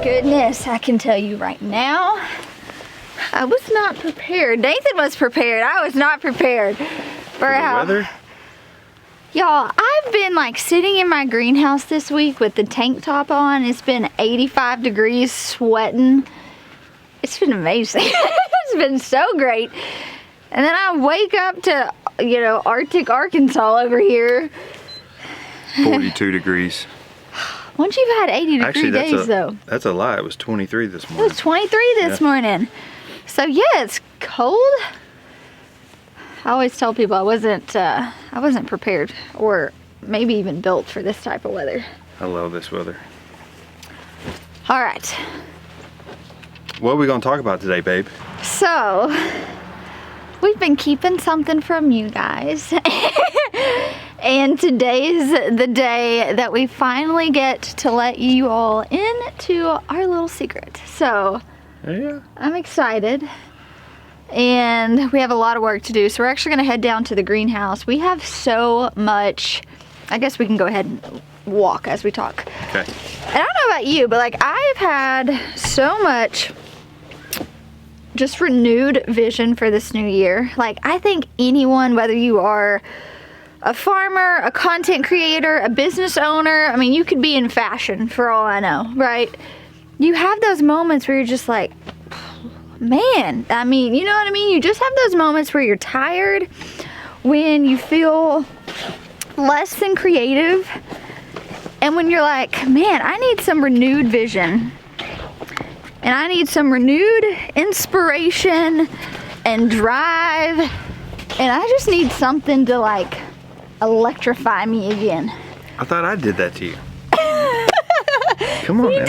Goodness, I can tell you right now, I was not prepared. Nathan was prepared. I was not prepared for the weather. Y'all, I've been like sitting in my greenhouse this week with the tank top on. It's been 85 degrees, sweating. It's been amazing. It's been so great. And then I wake up to, you know, Arctic Arkansas over here. 42 degrees. Once you've had 80 degree days though. That's a lie. It was 23 this morning. It was 23 this morning. So yeah, it's cold. I always tell people I wasn't prepared or maybe even built for this type of weather. I love this weather. All right. What are we going to talk about today, babe? So, we've been keeping something from you guys. And today's the day that we finally get to let you all into our little secret. So, yeah, I'm excited. And we have a lot of work to do. So we're actually going to head down to the greenhouse. We have so much. I guess we can go ahead and walk as we talk. Okay. And I don't know about you, but like I've had so much just renewed vision for this new year. Like I think anyone, whether you are a farmer, a content creator, a business owner, I mean, you could be in fashion for all I know, right? You have those moments where you're just like, man, I mean, you know what I mean? You just have those moments where you're tired, when you feel less than creative, and when you're like, man, I need some renewed vision, and I need some renewed inspiration and drive, and I just need something to like electrify me again. I thought I did that to you. Come on, you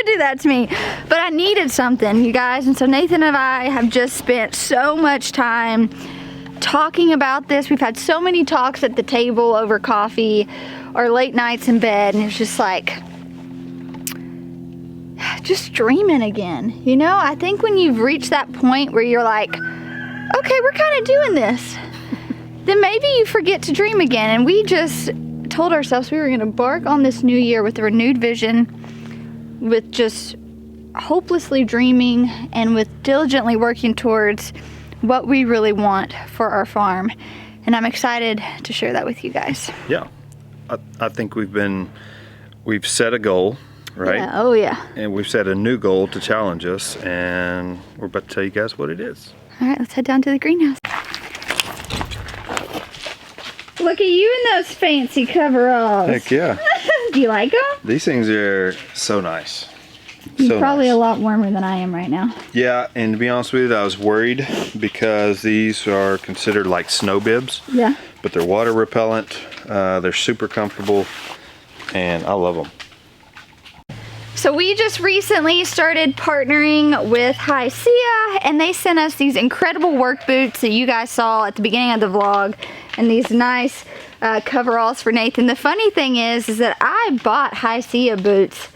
do that to me. But I needed something, you guys, and so Nathan and I have just spent so much time talking about this. We've had so many talks at the table over coffee or late nights in bed, and it's just like, just dreaming again. You know, I think when you've reached that point where you're like, okay, we're kind of doing this, then maybe you forget to dream again. And we just told ourselves we were going to embark on this new year with a renewed vision, with just hopelessly dreaming and with diligently working towards what we really want for our farm. And I'm excited to share that with you guys. Yeah, I think we've set a goal, right? Yeah. Oh yeah. And we've set a new goal to challenge us, and we're about to tell you guys what it is. All right, let's head down to the greenhouse. Look at you in those fancy coveralls. Heck yeah. Do you like them? These things are so nice. You're probably a lot warmer than I am right now. Yeah, and to be honest with you, I was worried because these are considered like snow bibs. Yeah. But they're water repellent. They're super comfortable, and I love them. So we just recently started partnering with HISEA, and they sent us these incredible work boots that you guys saw at the beginning of the vlog, and these nice coveralls for Nathan. The funny thing is that I bought HISEA boots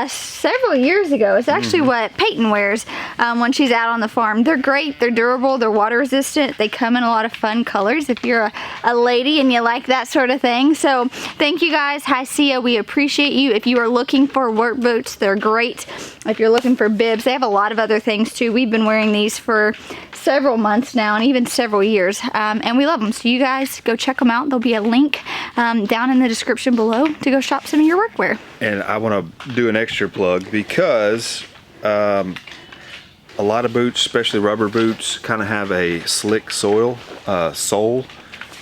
several years ago. It's actually what Peyton wears when she's out on the farm. They're great, they're durable, they're water resistant, they come in a lot of fun colors if you're a lady and you like that sort of thing. So thank you guys, HISEA, we appreciate you. If you are looking for work boots, they're great. If you're looking for bibs, they have a lot of other things too. We've been wearing these for several months now and even several years, and we love them. So you guys go check them out. There'll be a link down in the description below to go shop some of your workwear. And I want to do an extra plug because a lot of boots, especially rubber boots, kind of have a slick sole,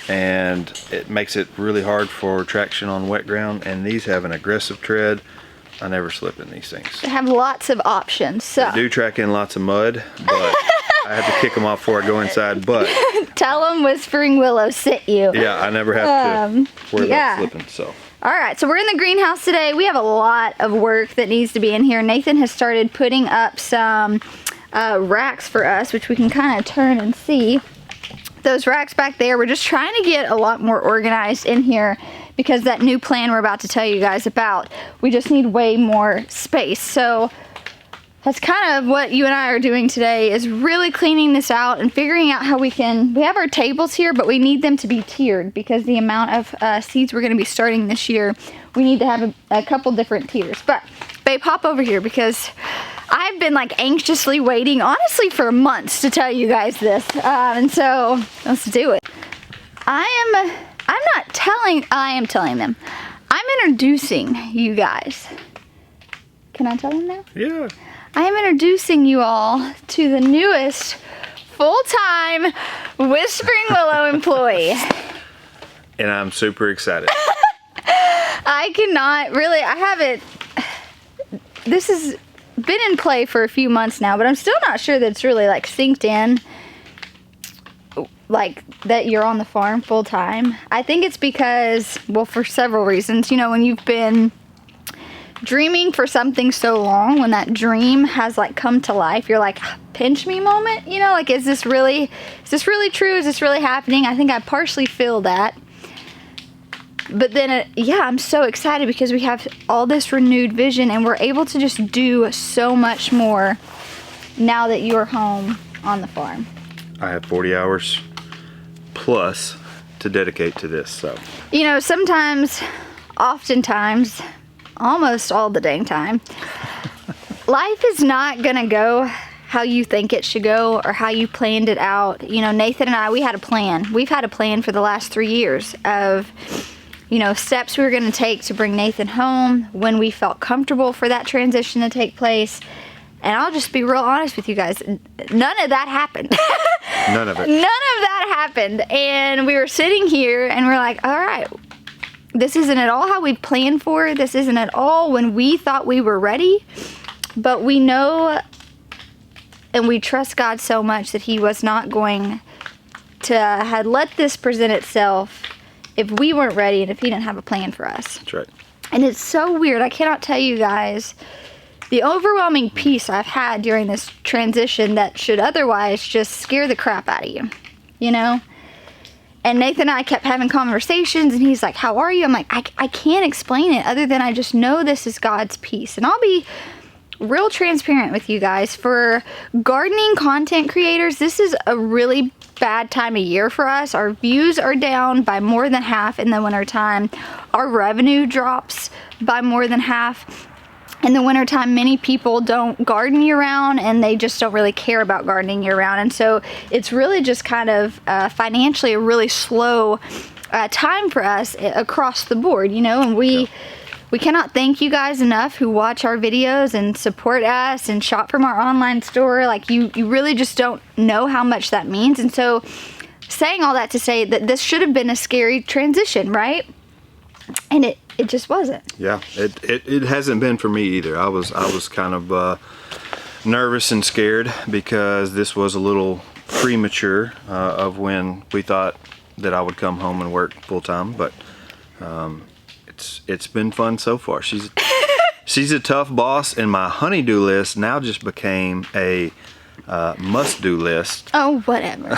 and it makes it really hard for traction on wet ground. And these have an aggressive tread. I never slip in these things. They have lots of options. So They do track in lots of mud, but I have to kick them off before I go inside. But tell them Whispering Willow sent you. yeah, I never have to worry about slipping. So. All right, so we're in the greenhouse today. We have a lot of work that needs to be in here. Nathan has started putting up some racks for us, which we can kind of turn and see. Those racks back there, we're just trying to get a lot more organized in here because that new plan we're about to tell you guys about, we just need way more space. So that's kind of what you and I are doing today, is really cleaning this out and figuring out how we have our tables here, but we need them to be tiered because the amount of seeds we're going to be starting this year, we need to have a couple different tiers. But babe, hop over here because I've been like anxiously waiting, honestly, for months to tell you guys this. And so let's do it. I am telling them. I'm introducing you guys. Can I tell them now? Yeah. I am introducing you all to the newest full-time Whispering Willow employee. And I'm super excited. I haven't, this has been in play for a few months now, but I'm still not sure that it's really like synced in, like that you're on the farm full-time. I think it's because, well, for several reasons. You know, when you've been dreaming for something so long, when that dream has like come to life, you're like, pinch me moment, you know, like, is this really true? Is this really happening? I think I partially feel that. But then, yeah, I'm so excited because we have all this renewed vision and we're able to just do so much more now that you're home on the farm. I have 40 hours plus to dedicate to this, so. You know, oftentimes, almost all the dang time, life is not gonna go how you think it should go or how you planned it out. You know, Nathan and I, we had a plan. We've had a plan for the last 3 years of, you know, steps we were gonna take to bring Nathan home, when we felt comfortable for that transition to take place. And I'll just be real honest with you guys, none of that happened. None of it. None of that happened. And we were sitting here and we're like, all right, this isn't at all how we planned for. This isn't at all when we thought we were ready. But we know and we trust God so much that He was not going to have let this present itself if we weren't ready and if He didn't have a plan for us. That's right. And it's so weird. I cannot tell you guys the overwhelming peace I've had during this transition that should otherwise just scare the crap out of you, you know? And Nathan and I kept having conversations and he's like, how are you? I'm like, I can't explain it other than I just know this is God's peace. And I'll be real transparent with you guys. For gardening content creators, this is a really bad time of year for us. Our views are down by more than half in the wintertime. Our revenue drops by more than half. In the wintertime, many people don't garden year-round and they just don't really care about gardening year-round. And so it's really just kind of financially a really slow time for us across the board, you know. And we cannot thank you guys enough who watch our videos and support us and shop from our online store. Like, you really just don't know how much that means. And so saying all that to say that this should have been a scary transition, right? And it just wasn't. Yeah, it hasn't been for me either. I was kind of nervous and scared because this was a little premature of when we thought that I would come home and work full time. But it's been fun so far. She's a tough boss, and my honey-do list now just became a must-do list. Oh, whatever.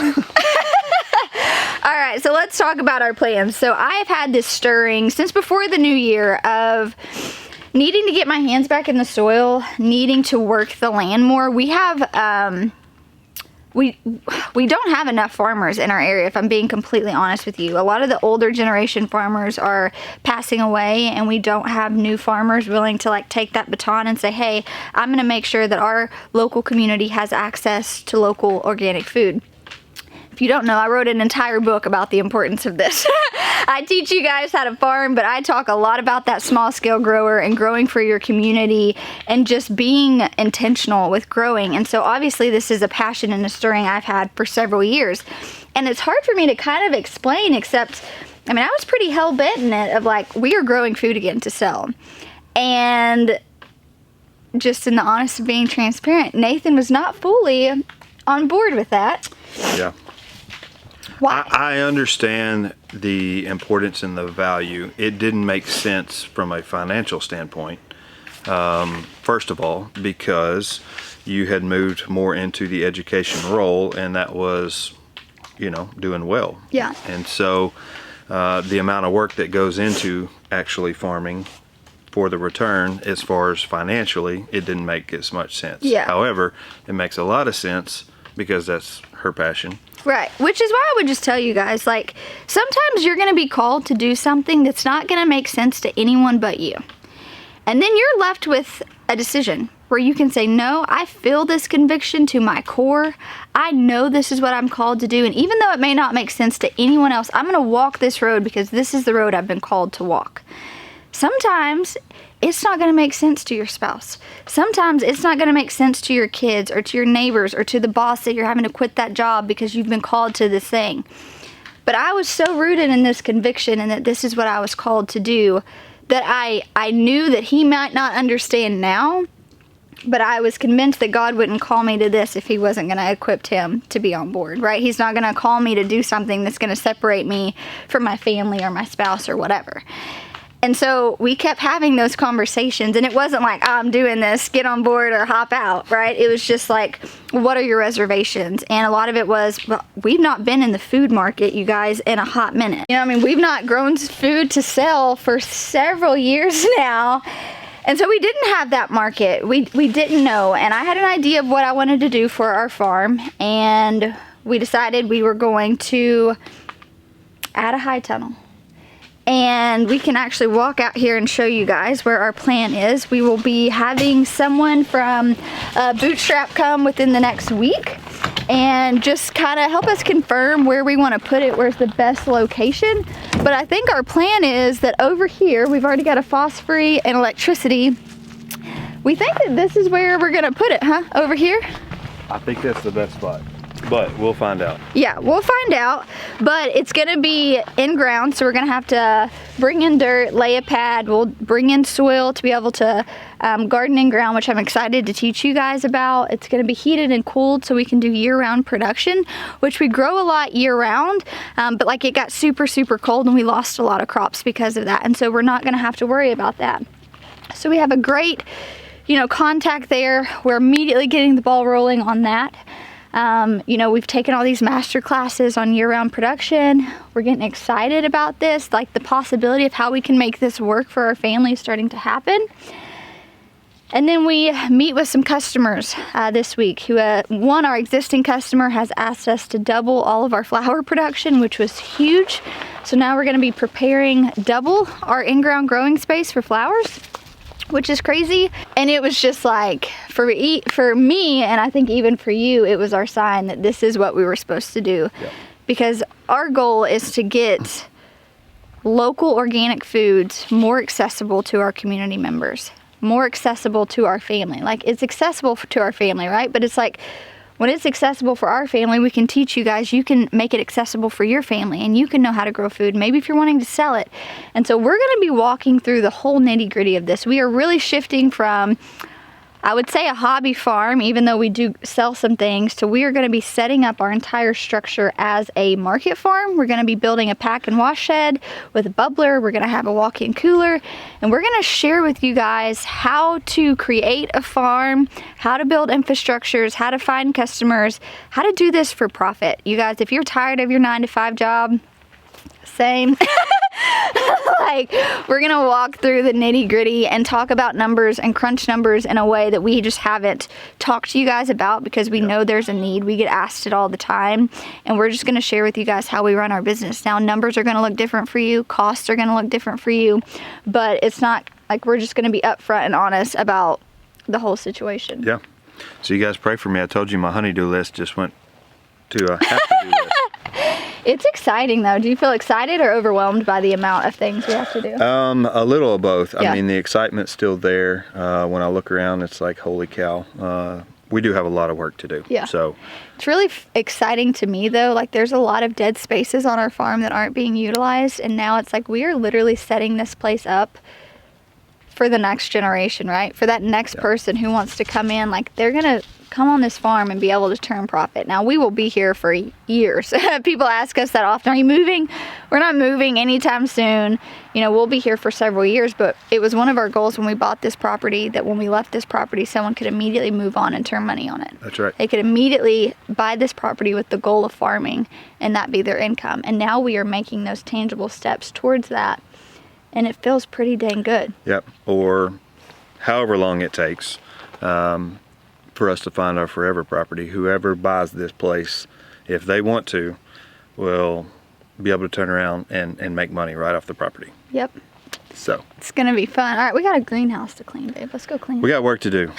All right, so let's talk about our plans. So I've had this stirring since before the new year of needing to get my hands back in the soil, needing to work the land more. We have, we don't have enough farmers in our area, if I'm being completely honest with you. A lot of the older generation farmers are passing away, and we don't have new farmers willing to like take that baton and say, hey, I'm gonna make sure that our local community has access to local organic food. If you don't know, I wrote an entire book about the importance of this. I teach you guys how to farm, but I talk a lot about that small scale grower and growing for your community and just being intentional with growing. And so obviously this is a passion and a stirring I've had for several years. And it's hard for me to kind of explain, except, I mean, I was pretty hell-bent in it of like, we are growing food again to sell. And just in the honest of being transparent, Nathan was not fully on board with that. Yeah. Why? I understand the importance and the value. It didn't make sense from a financial standpoint. First of all, because you had moved more into the education role, and that was, you know, doing well. Yeah. And so the amount of work that goes into actually farming for the return, as far as financially, it didn't make as much sense. Yeah. However, it makes a lot of sense because that's her passion. Right, which is why I would just tell you guys, like, sometimes you're going to be called to do something that's not going to make sense to anyone but you. And then you're left with a decision where you can say, no, I feel this conviction to my core. I know this is what I'm called to do. And even though it may not make sense to anyone else, I'm going to walk this road because this is the road I've been called to walk. Sometimes it's not going to make sense to your spouse. Sometimes it's not going to make sense to your kids or to your neighbors or to the boss that you're having to quit that job because you've been called to this thing. But I was so rooted in this conviction and that this is what I was called to do that I knew that he might not understand now, but I was convinced that God wouldn't call me to this if he wasn't going to equip him to be on board, right? He's not going to call me to do something that's going to separate me from my family or my spouse or whatever. And so we kept having those conversations, and it wasn't like, oh, I'm doing this, get on board or hop out, right? It was just like, what are your reservations? And a lot of it was, well, we've not been in the food market, you guys, in a hot minute. You know, I mean, we've not grown food to sell for several years now. And so we didn't have that market. We didn't know. And I had an idea of what I wanted to do for our farm, and we decided we were going to add a high tunnel. And we can actually walk out here and show you guys where our plan is. We will be having someone from Bootstrap come within the next week and just kind of help us confirm where we want to put it, where's the best location. But I think our plan is that over here, we've already got a phosphorus and electricity. We think that this is where we're going to put it, huh? Over here? I think that's the best spot. But we'll find out. Yeah, we'll find out. But it's going to be in ground, so we're going to have to bring in dirt, lay a pad. We'll bring in soil to be able to garden in ground, which I'm excited to teach you guys about. It's going to be heated and cooled so we can do year-round production, which we grow a lot year-round. But like it got super, super cold and we lost a lot of crops because of that. And so we're not going to have to worry about that. So we have a great, you know, contact there. We're immediately getting the ball rolling on that. You know, we've taken all these master classes on year-round production. We're getting excited about this, like the possibility of how we can make this work for our family is starting to happen. And then we meet with some customers this week who, one, our existing customer has asked us to double all of our flower production, which was huge. So now we're going to be preparing double our in-ground growing space for flowers, which is crazy. And it was just like, for me, and I think even for you, it was our sign that this is what we were supposed to do. Yep. Because our goal is to get local organic foods more accessible to our community members, more accessible to our family. Like, it's accessible to our family, right? But it's like, when it's accessible for our family, we can teach you guys, you can make it accessible for your family and you can know how to grow food, maybe if you're wanting to sell it. And so we're going to be walking through the whole nitty-gritty of this. We are really shifting from, I would say, a hobby farm, even though we do sell some things, to we are going to be setting up our entire structure as a market farm. We're going to be building a pack and wash shed with a bubbler. We're going to have a walk-in cooler, and we're going to share with you guys how to create a farm, how to build infrastructures, how to find customers, how to do this for profit. You guys, if you're tired of your 9-to-5 job, same. Like, we're gonna walk through the nitty-gritty and talk about numbers and crunch numbers in a way that we just haven't talked to you guys about, because we know there's a need. We get asked it all the time, and we're just gonna share with you guys how we run our business. Now, numbers are gonna look different for you, costs are gonna look different for you, but it's not like, we're just gonna be upfront and honest about the whole situation. Yeah. So you guys pray for me. I told you my honey-do list just went to a have-to-do list. It's exciting though. Do you feel excited or overwhelmed by the amount of things we have to do? A little of both. Yeah. I mean, the excitement's still there. When I look around, it's like, holy cow. We do have a lot of work to do. Yeah. So it's really exciting to me though. Like there's a lot of dead spaces on our farm that aren't being utilized, and now it's like we are literally setting this place up for the next generation, right? For that next person who wants to come in, like they're gonna come on this farm and be able to turn profit. Now we will be here for years. People ask us that often, are you moving? We're not moving anytime soon. You know, we'll be here for several years, but it was one of our goals when we bought this property that when we left this property, someone could immediately move on and turn money on it. that's right. They could immediately buy this property with the goal of farming and that be their income. And now we are making those tangible steps towards that. And it feels pretty dang good. Yep. Or however long it takes for us to find our forever property. Whoever buys this place, if they want to, will be able to turn around and make money right off the property. Yep. So It's gonna be fun. All right, we got a greenhouse to clean, babe. Let's go clean we it. got work to do.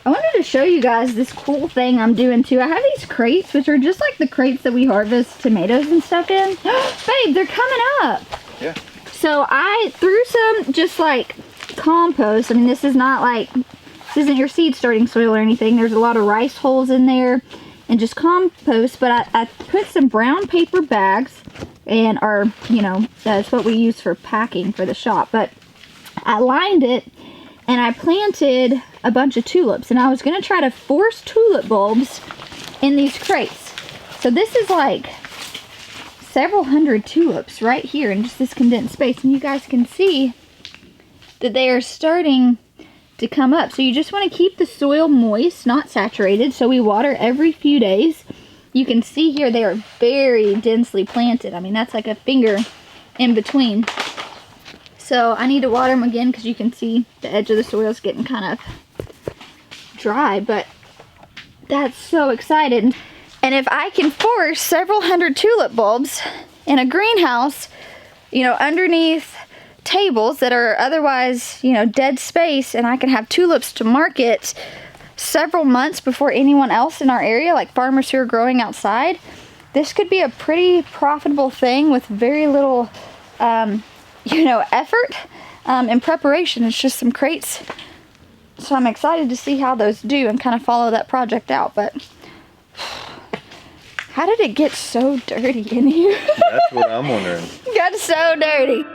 I wanted to show you guys this cool thing I'm doing too. I have these crates, which are just like the crates that we harvest tomatoes and stuff in. Babe, they're coming up. Yeah. So I threw some just like compost. I mean, this is not like, this isn't your seed starting soil or anything. There's a lot of rice hulls in there and just compost, but I put some brown paper bags and you know, that's what we use for packing for the shop. But I lined it and I planted a bunch of tulips, and I was gonna try to force tulip bulbs in these crates. So this is like several hundred tulips right here in just this condensed space, and you guys can see that they are starting to come up. So you just want to keep the soil moist, not saturated. So we water every few days. You can see here they are very densely planted. I mean, that's like a finger in between. So I need to water them again because you can see the edge of the soil is getting kind of dry, but that's so exciting. And if I can force several hundred tulip bulbs in a greenhouse, you know, underneath tables that are otherwise, you know, dead space, and I can have tulips to market several months before anyone else in our area, like farmers who are growing outside, this could be a pretty profitable thing with very little, you know, effort and preparation. It's just some crates. So I'm excited to see how those do and kind of follow that project out. But how did it get so dirty in here? That's what I'm wondering. It got so dirty.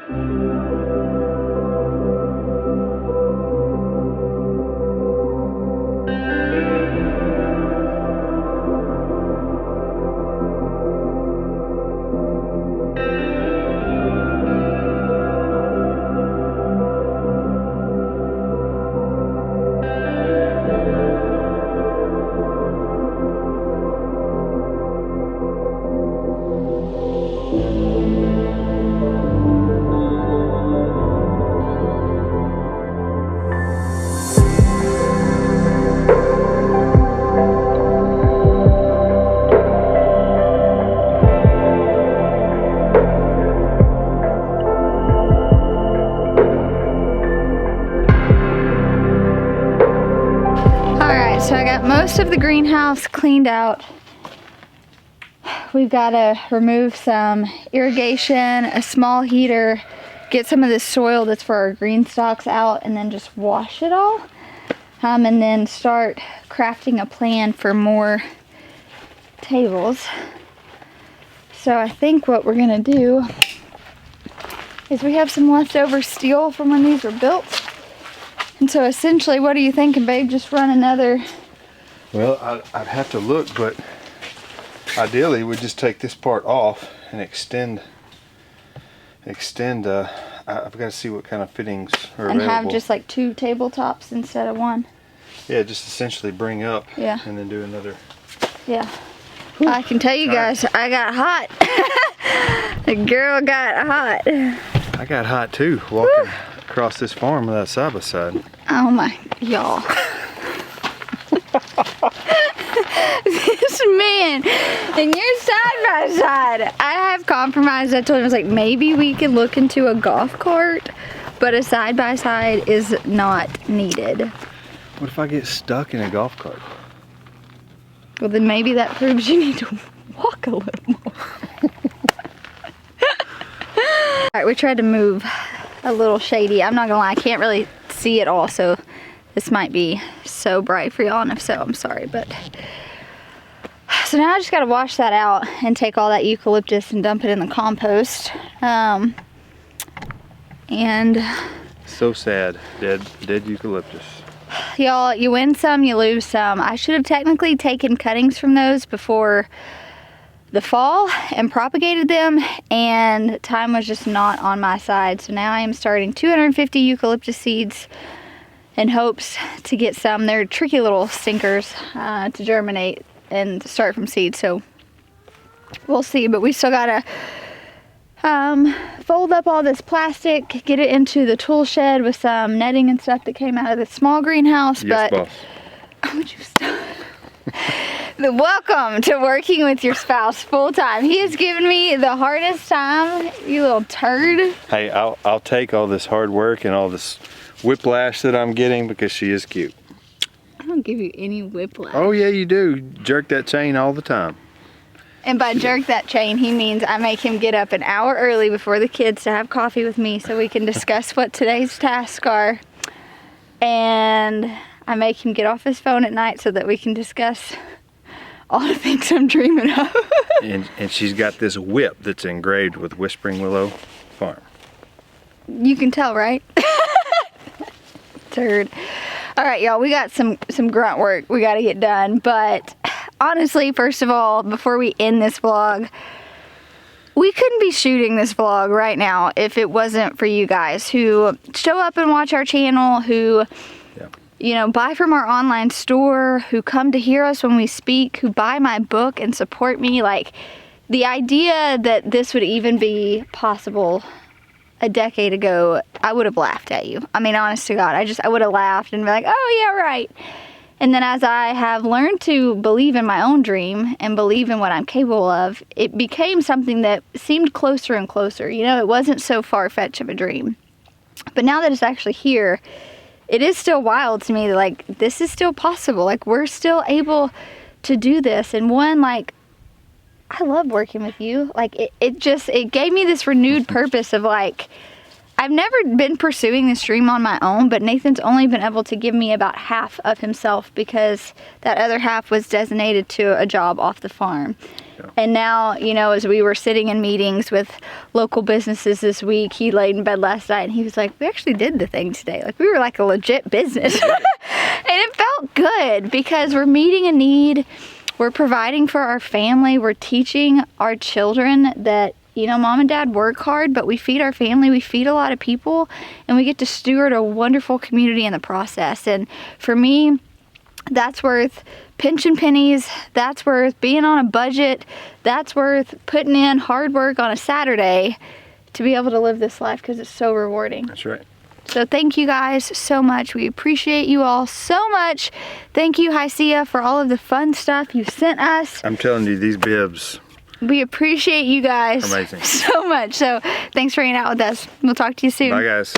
So I got most of the greenhouse cleaned out. We've got to remove some irrigation, a small heater, get some of this soil that's for our green stalks out, and then just wash it all. And then start crafting a plan for more tables. So I think what we're gonna do is we have some leftover steel from when these were built. And so essentially, what are you thinking, babe? Just run another... Well, I'd have to look, but ideally we'd just take this part off and extend, I've got to see what kind of fittings are and available. have just like 2 tabletops instead of 1. Yeah, just essentially bring up and then do another. Yeah. Whew. I can tell you guys, I got hot. The girl got hot. I got hot too, walking across this farm without side by side. Oh my, y'all. This man and you're side by side. I have compromised. I told him, I was like, maybe we could look into a golf cart, but a side by side is not needed. What if I get stuck in a golf cart? Well, then maybe that proves you need to walk a little more. All right, we tried to move a little shady. I'm not gonna lie, I can't really see it all, so this might be so bright for y'all, and if so, I'm sorry, but. So now I just gotta wash that out and take all that eucalyptus and dump it in the compost. And so sad, dead eucalyptus. Y'all, you win some, you lose some. I should have technically taken cuttings from those before the fall and propagated them, and time was just not on my side. So now I am starting 250 eucalyptus seeds in hopes to get some. They're tricky little stinkers to germinate and start from seed, so we'll see. But we still gotta fold up all this plastic, get it into the tool shed with some netting and stuff that came out of the small greenhouse. Yes, but boss. Oh, would you stop? Welcome to working with your spouse full time. He has given me the hardest time, you little turd. Hey, I'll take all this hard work and all this whiplash that I'm getting because she is cute. I don't give you any whiplash. Oh yeah, you do. Jerk that chain all the time. And by jerk that chain, he means I make him get up an hour early before the kids to have coffee with me so we can discuss what today's tasks are. And I make him get off his phone at night so that we can discuss all the things I'm dreaming of. and she's got this whip that's engraved with Whispering Willow Farm. You can tell, right? Turd. All right, y'all, we got some grunt work we got to get done, but honestly, first of all, before we end this vlog, we couldn't be shooting this vlog right now if it wasn't for you guys who show up and watch our channel, who, you know, buy from our online store, who come to hear us when we speak, who buy my book and support me. Like, the idea that this would even be possible a decade ago, I would have laughed at you. I mean, honest to God, I would have laughed and be like, oh yeah, right. And then as I have learned to believe in my own dream and believe in what I'm capable of, it became something that seemed closer and closer. You know, it wasn't so far-fetched of a dream. But now that it's actually here, it is still wild to me that, like, this is still possible. Like, we're still able to do this. And one, like, I love working with you. Like, it gave me this renewed purpose of, like, I've never been pursuing this dream on my own, but Nathan's only been able to give me about half of himself because that other half was designated to a job off the farm. Yeah. And now, you know, as we were sitting in meetings with local businesses this week, he laid in bed last night and he was like, we actually did the thing today. Like, we were like a legit business. And it felt good because we're meeting a need. We're providing for our family. We're teaching our children that, you know, mom and dad work hard, but we feed our family, we feed a lot of people, and we get to steward a wonderful community in the process. And for me, that's worth pinching pennies. That's worth being on a budget. That's worth putting in hard work on a Saturday to be able to live this life because it's so rewarding. That's right. So thank you guys so much. We appreciate you all so much. Thank you, HISEA, for all of the fun stuff you sent us. I'm telling you, these bibs. We appreciate you guys amazing so much. So thanks for hanging out with us. We'll talk to you soon. Bye, guys.